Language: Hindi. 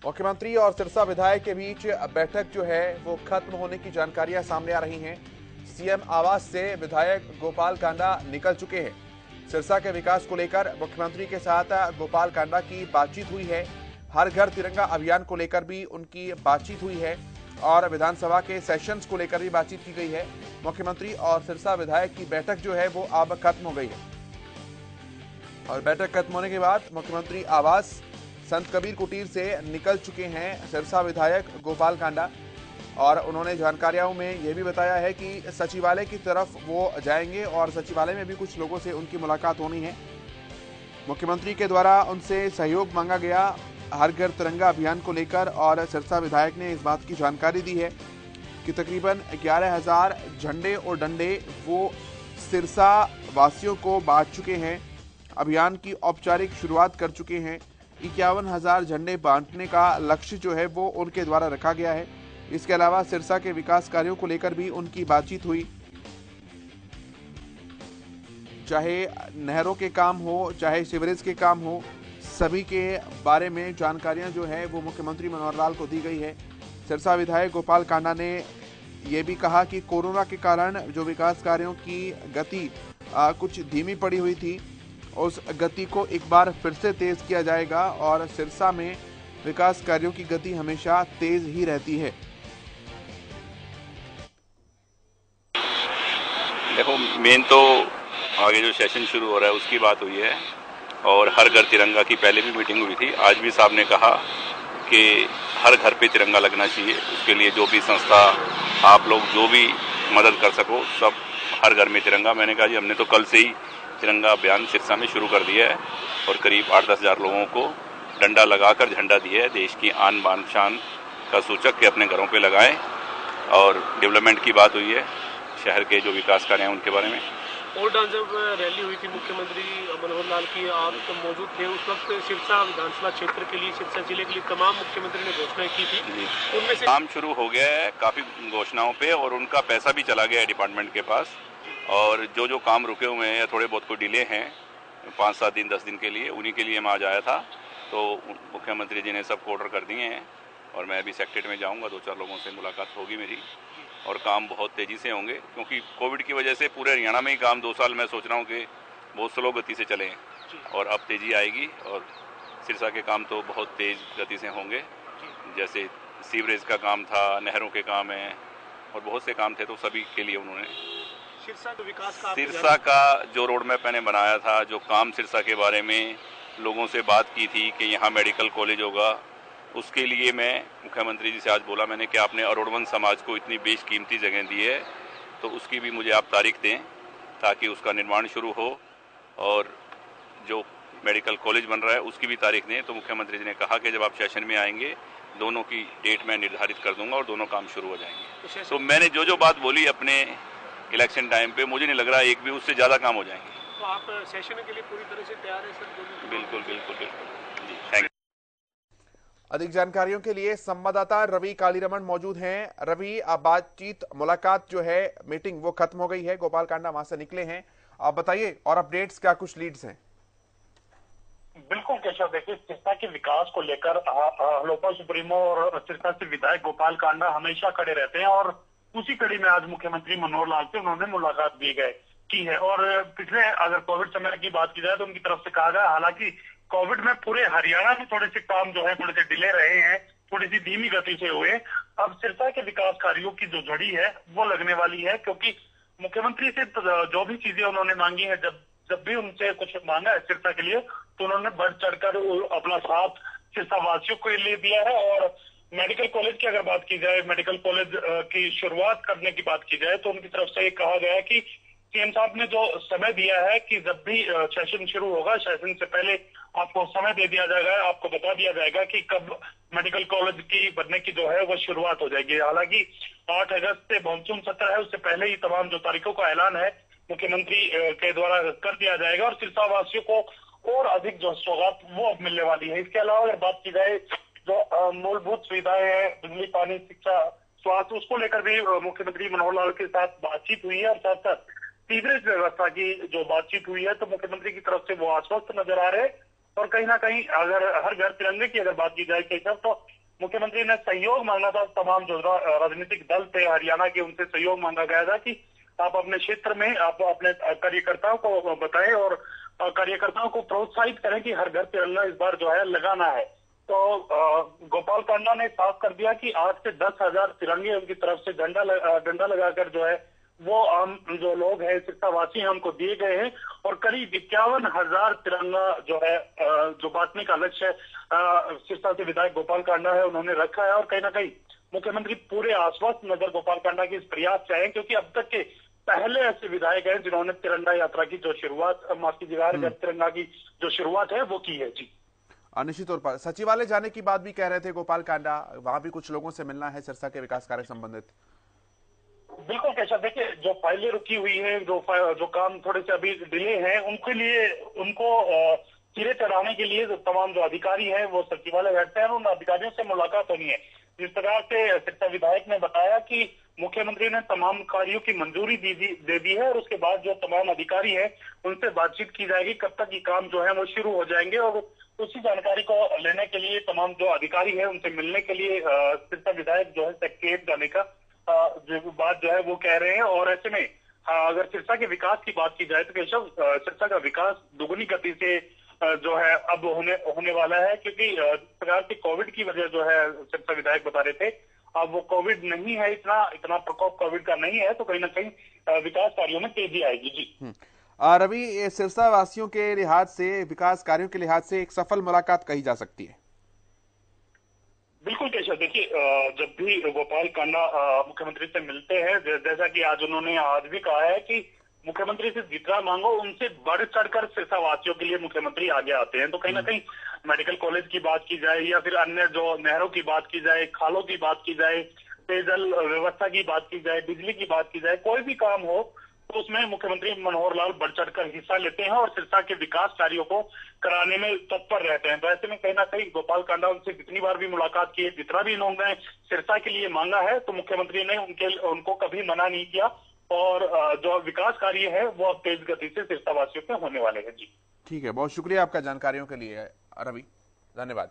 मुख्यमंत्री और सिरसा विधायक के बीच बैठक जो है वो खत्म होने की जानकारियां सामने आ रही हैं। सीएम आवास से विधायक गोपाल कांडा निकल चुके हैं। सिरसा के विकास को लेकर मुख्यमंत्री के साथ गोपाल कांडा की बातचीत हुई है। हर घर तिरंगा अभियान को लेकर भी उनकी बातचीत हुई है और विधानसभा के सेशंस को लेकर भी बातचीत की गई है। मुख्यमंत्री और सिरसा विधायक की बैठक जो है वो अब खत्म हो गई है और बैठक खत्म होने के बाद मुख्यमंत्री आवास संत कबीर कुटीर से निकल चुके हैं सिरसा विधायक गोपाल कांडा। और उन्होंने जानकारियों में यह भी बताया है कि सचिवालय की तरफ वो जाएंगे और सचिवालय में भी कुछ लोगों से उनकी मुलाकात होनी है। मुख्यमंत्री के द्वारा उनसे सहयोग मांगा गया हर घर तिरंगा अभियान को लेकर और सिरसा विधायक ने इस बात की जानकारी दी है कि तकरीबन 11,000 झंडे और डंडे वो सिरसा वासियों को बांट चुके हैं। अभियान की औपचारिक शुरुआत कर चुके हैं। 51,000 झंडे बांटने का लक्ष्य जो है वो उनके द्वारा रखा गया है। इसके अलावा सिरसा के विकास कार्यों को लेकर भी उनकी बातचीत हुई, चाहे नहरों के काम हो चाहे सीवरेज के काम हो, सभी के बारे में जानकारियां जो है वो मुख्यमंत्री मनोहर लाल को दी गई है। सिरसा विधायक गोपाल कांडा ने यह भी कहा कि कोरोना के कारण जो विकास कार्यों की गति कुछ धीमी पड़ी हुई थी, उस गति को एक बार फिर से तेज किया जाएगा और सिरसा में विकास कार्यों की गति हमेशा तेज ही रहती है। देखो, मेन तो आगे जो सेशन शुरू हो रहा है उसकी बात हुई है और हर घर तिरंगा की पहले भी मीटिंग हुई थी। आज भी साहब ने कहा कि हर घर पे तिरंगा लगना चाहिए। उसके लिए जो भी संस्था, आप लोग जो भी मदद कर सको, सब हर घर में तिरंगा। मैंने कहा जी हमने तो कल से ही तिरंगा अभियान सिरसा में शुरू कर दिया है और करीब 8-10 हज़ार लोगों को डंडा लगाकर झंडा दिया है। देश की आन बान शान का सूचक के अपने घरों पे लगाएं। और डेवलपमेंट की बात हुई है, शहर के जो विकास कार्य हैं उनके बारे में। और जब रैली हुई थी मुख्यमंत्री मनोहर लाल की, आप तो मौजूद थे उस वक्त। सिरसा विधानसभा क्षेत्र के लिए, सिरसा जिले के लिए तमाम मुख्यमंत्री ने घोषणाएं की थी, उनमें से काम शुरू हो गया है काफी घोषणाओं पे और उनका पैसा भी चला गया है डिपार्टमेंट के पास। और जो काम रुके हुए हैं या थोड़े बहुत को डिले हैं 5-7 दिन 10 दिन के लिए, उन्हीं के लिए मैं आज आया था। तो मुख्यमंत्री जी ने सबको ऑर्डर कर दिए हैं और मैं अभी सेक्रेटरी में जाऊंगा, 2-4 लोगों से मुलाकात होगी मेरी और काम बहुत तेजी से होंगे क्योंकि कोविड की वजह से पूरे हरियाणा में ही काम 2 साल मैं सोच रहा हूँ कि बहुत स्लो गति से चले और अब तेजी आएगी और सिरसा के काम तो बहुत तेज गति से होंगे। जैसे सीवरेज का काम था, नहरों के काम हैं और बहुत से काम थे, तो सभी के लिए उन्होंने सिरसा का जो रोड मैप मैंने बनाया था, जो काम सिरसा के बारे में लोगों से बात की थी कि यहाँ मेडिकल कॉलेज होगा, उसके लिए मैं मुख्यमंत्री जी से आज बोला मैंने कि आपने अरोड़वन समाज को इतनी बेशकीमती जगह दी है तो उसकी भी मुझे आप तारीख दें ताकि उसका निर्माण शुरू हो। और जो मेडिकल कॉलेज बन रहा है उसकी भी तारीख दें। तो मुख्यमंत्री जी ने कहा कि जब आप सेशन में आएंगे दोनों की डेट मैं निर्धारित कर दूंगा और दोनों काम शुरू हो जाएंगे। तो मैंने जो बात बोली अपने इलेक्शन टाइम पे, मुझे नहीं लग रहा एक भी उससे ज़्यादा काम हो जाएंगे। तो आप सेशन के लिए पूरी तरह से तैयार हैं सर? बिल्कुल बिल्कुल बिल्कुल जी, थैंक यू। अधिक जानकारियों के लिए संवाददाता रवि कालीरमण मौजूद हैं। रवि, आप बातचीत मुलाकात जो है मीटिंग वो खत्म हो गई है, गोपाल कांडा वहां से निकले हैं, आप बताइए और अपडेट्स क्या कुछ लीड्स हैं? बिल्कुल केशव, देखिए सिरसा के विकास को लेकर लोकसभा सुप्रीमो और सिरसा से विधायक गोपाल कांडा हमेशा खड़े रहते हैं और उसी कड़ी में आज मुख्यमंत्री मनोहर लाल से उन्होंने मुलाकात की है। और पिछले अगर कोविड समय की बात की जाए तो उनकी तरफ से कहा गया, हालांकि कोविड में पूरे हरियाणा में थोड़े से काम जो है थोड़े से डिले रहे हैं, थोड़ी सी धीमी गति से हुए। अब सिरसा के विकास कार्यों की जो झड़ी है वो लगने वाली है क्योंकि मुख्यमंत्री से जो भी चीजें उन्होंने मांगी है, जब भी उनसे कुछ मांगा है सिरसा के लिए तो उन्होंने बढ़ चढ़कर अपना साथ सिरसा वासियों को लिए दिया है। और मेडिकल कॉलेज की अगर बात की जाए, मेडिकल कॉलेज की शुरुआत करने की बात की जाए तो उनकी तरफ से ये कहा गया है कि सीएम साहब ने जो समय दिया है कि जब भी सेशन शुरू होगा, सेशन से पहले आपको समय दे दिया जाएगा, आपको बता दिया जाएगा कि कब मेडिकल कॉलेज की बनने की जो है वो शुरुआत हो जाएगी। हालांकि 8 अगस्त से मानसून सत्र है, उससे पहले ही तमाम जो तारीखों का ऐलान है मुख्यमंत्री के द्वारा कर दिया जाएगा और सिरसा वासियों को और अधिक जो सौगात वो अब मिलने वाली है। इसके अलावा अगर बात की जाए जो मूलभूत सुविधाएं हैं, बिजली, पानी, शिक्षा, स्वास्थ्य, उसको लेकर भी मुख्यमंत्री मनोहर लाल के साथ बातचीत हुई है और साथ साथ सीवरेज व्यवस्था की जो बातचीत हुई है तो मुख्यमंत्री की तरफ से वो आश्वस्त नजर आ रहे हैं और कहीं ना कहीं अगर हर घर तिरंगे की अगर बात की जाए केशव, तो मुख्यमंत्री ने सहयोग मांगा था तमाम जो राजनीतिक दल थे हरियाणा के, उनसे सहयोग मांगा गया था कि आप अपने क्षेत्र में आप अपने कार्यकर्ताओं को बताएं और कार्यकर्ताओं को प्रोत्साहित करें कि हर घर तिरंगा इस बार जो है लगाना है। तो गोपाल कांडा ने साफ कर दिया कि 8 से 10,000 तिरंगे उनकी तरफ से डंडा लगाकर जो है वो आम जो लोग हैं सिरसावासी हैं उनको दिए गए हैं, और करीब 51,000 तिरंगा जो है जो बांटने का लक्ष्य सिरसा से विधायक गोपाल कांडा है उन्होंने रखा है। और कहीं ना कहीं मुख्यमंत्री पूरे आश्वस्त नजर गोपाल कांडा की इस प्रयास से हैं, क्योंकि अब तक के पहले ऐसे विधायक हैं जिन्होंने तिरंगा यात्रा की जो शुरुआत, माफ कीजिएगा, तिरंगा की जो शुरुआत है वो की है। जी निश्चित तौर पर सचिवालय जाने की बात भी कह रहे थे गोपाल कांडा, वहां भी कुछ लोगों से मिलना है सिरसा के विकास कार्य संबंधित। बिल्कुल कैसा, देखिए जो फाइलें रुकी हुई हैं, जो काम थोड़े से अभी डिले हैं, उनके लिए उनको सिरे चढ़ाने के लिए जो तमाम जो अधिकारी हैं वो सचिवालय बैठते हैं और उन अधिकारियों से मुलाकात होनी है। जिस प्रकार से सिरसा विधायक ने बताया कि मुख्यमंत्री ने तमाम कार्यों की मंजूरी दे दी है और उसके बाद जो तमाम अधिकारी हैं उनसे बातचीत की जाएगी, कब तक ये काम जो है वो शुरू हो जाएंगे, और उसी जानकारी को लेने के लिए तमाम जो अधिकारी है उनसे मिलने के लिए सिरसा विधायक जो है सेक्रेटरीट जाने का जो बात जो है वो कह रहे हैं। और ऐसे में अगर सिरसा के विकास की बात की जाए तो केशव, सिरसा का विकास दुगुनी गति से जो है अब होने वाला है, क्योंकि प्रकार की कोविड की वजह जो है सिरसा विधायक बता रहे थे, अब वो कोविड नहीं है, इतना प्रकोप कोविड का नहीं है, तो कहीं ना कहीं विकास कार्यों में तेजी आएगी। जी रवि, सिरसा वासियों के लिहाज से, विकास कार्यों के लिहाज से एक सफल मुलाकात कही जा सकती है। बिल्कुल केशव, देखिए जब भी गोपाल कांडा मुख्यमंत्री से मिलते हैं, जैसा कि आज उन्होंने आज भी कहा है कि मुख्यमंत्री से जितना मांगो उनसे बढ़ चढ़कर सिरसा वासियों के लिए मुख्यमंत्री आगे आते हैं। तो कहीं ना कहीं मेडिकल कॉलेज की बात की जाए या फिर अन्य जो नहरों की बात की जाए, खालों की बात की जाए, पेयजल व्यवस्था की बात की जाए, बिजली की बात की जाए, कोई भी काम हो तो उसमें मुख्यमंत्री मनोहर लाल बढ़ चढ़कर हिस्सा लेते हैं और सिरसा के विकास कार्यों को कराने में तत्पर रहते हैं। तो ऐसे में कहीं ना कहीं गोपाल कांडा उनसे जितनी बार भी मुलाकात की है, जितना भी इन्होंने सिरसा के लिए मांगा है, तो मुख्यमंत्री ने उनको कभी मना नहीं किया, और जो विकास कार्य है वो अब तेज गति से सिरसा वासियों पे होने वाले हैं। जी ठीक है, बहुत शुक्रिया आपका जानकारियों के लिए रवि, धन्यवाद।